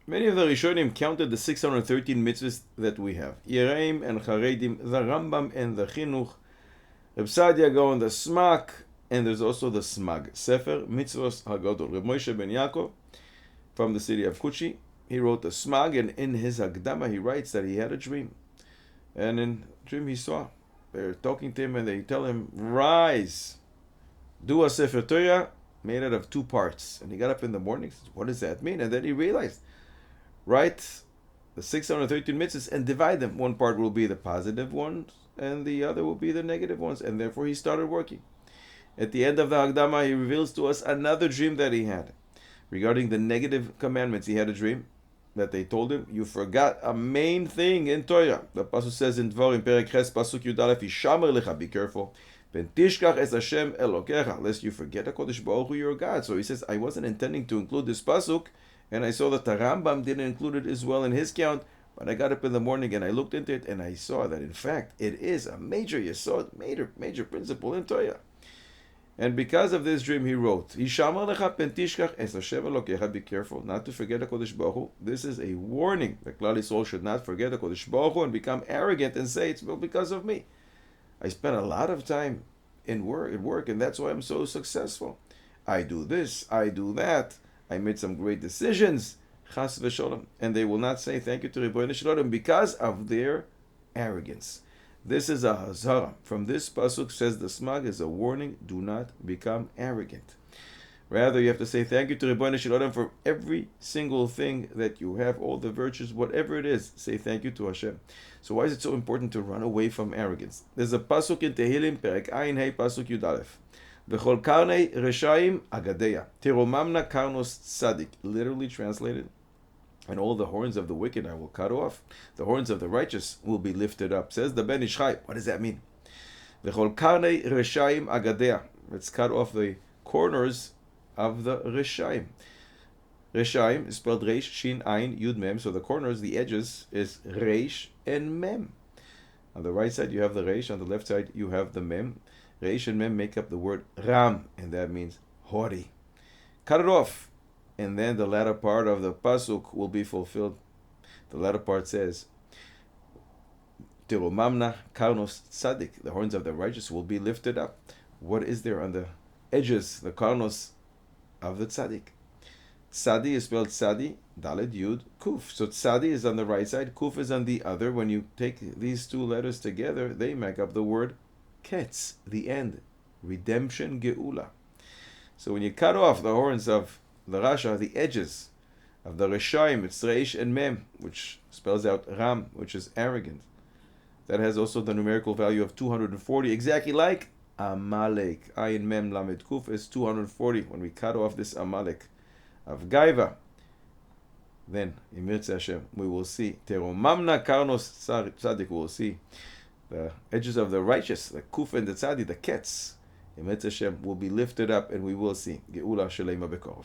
Many of the Rishonim counted the 613 mitzvahs that we have. Yereim and Charedim, the Rambam and the Chinuch. Reb Sadia go on the Smak, and there's also the Smag. Sefer Mitzvos Hagadol. Reb Moshe ben Yaakov, from the city of Kuchi, he wrote the Smag, and in his Hagdama he writes that he had a dream. And in the dream he saw, they're talking to him and they tell him, rise, do a Sefer Torah made out of two parts. And he got up in the morning, says, what does that mean? And then he realized, write the 613 mitzvahs and divide them. One part will be the positive ones and the other will be the negative ones. And therefore he started working. At the end of the Hagdama, he reveals to us another dream that he had. Regarding the negative commandments, he had a dream that they told him, you forgot a main thing in Torah. The Pasuk says in Dvarim, Perek Ches, Pasuk Yud Aleph, Yishamer lecha, be careful. Ben tishkach es Hashem Elokecha, lest you forget HaKadosh Baruch Hu, your God. So he says, I wasn't intending to include this Pasuk, and I saw that the Rambam didn't include it as well in his count, but I got up in the morning and I looked into it, and I saw that in fact, it is a major yesod, major principle in Torah. And because of this dream, he wrote, Yishamar lecha pen tishkach es Hashem Elokecha, be careful not to forget HaKadosh Baruch Hu. This is a warning that Klal Yisrael should not forget HaKadosh Baruch Hu and become arrogant and say, it's because of me. I spent a lot of time in work, and that's why I'm so successful. I do this, I do that. I made some great decisions. Chas v'sholom. And they will not say thank you to Ribono Shel Olam because of their arrogance. This is a hazara. From this pasuk says the Smag is a warning, do not become arrogant. Rather, you have to say thank you to Ribono Shel Olam for every single thing that you have, all the virtues, whatever it is. Say thank you to Hashem. So why is it so important to run away from arrogance? There's a pasuk in Tehillim, Perek Ayin Hey, pasuk Yud Aleph. V'chol karnei reshaim agadeya, teromamna karnos tzadik. Literally translated, and all the horns of the wicked I will cut off. The horns of the righteous will be lifted up. Says the Ben Ish Chai. What does that mean? V'chol karnei reshaim agadeya. Let's cut off the corners of the reshaim. Reshaim is spelled Reish, Shin, Ayin, Yud, Mem. So the corners, the edges, is Reish and Mem. On the right side you have the Reish. On the left side you have the Mem. Reish and Mem make up the word Ram, and that means haughty. Cut it off, and then the latter part of the pasuk will be fulfilled. The latter part says, Teromamna karnos tzadik. The horns of the righteous will be lifted up. What is there on the edges, the karnos of the tzaddik? Tzadi is spelled Tzadi, Daled, Yud, Kuf. So Tzadi is on the right side, Kuf is on the other. When you take these two letters together, they make up the word Ketz, the end. Redemption, Geula. So when you cut off the horns of the Rasha, the edges of the Reshaim, it's Reish and Mem, which spells out Ram, which is arrogant. That has also the numerical value of 240, exactly like Amalek. Ayin Mem Lamed Kuf is 240. When we cut off this Amalek of Gaiva, then in Mirza Hashem we will see Teromamna Karnos Tzadik. We will see the edges of the righteous, the Kuf and the Tzadi, the Ketz, in Mirza Hashem will be lifted up, and we will see Geula Shalema Bekorov.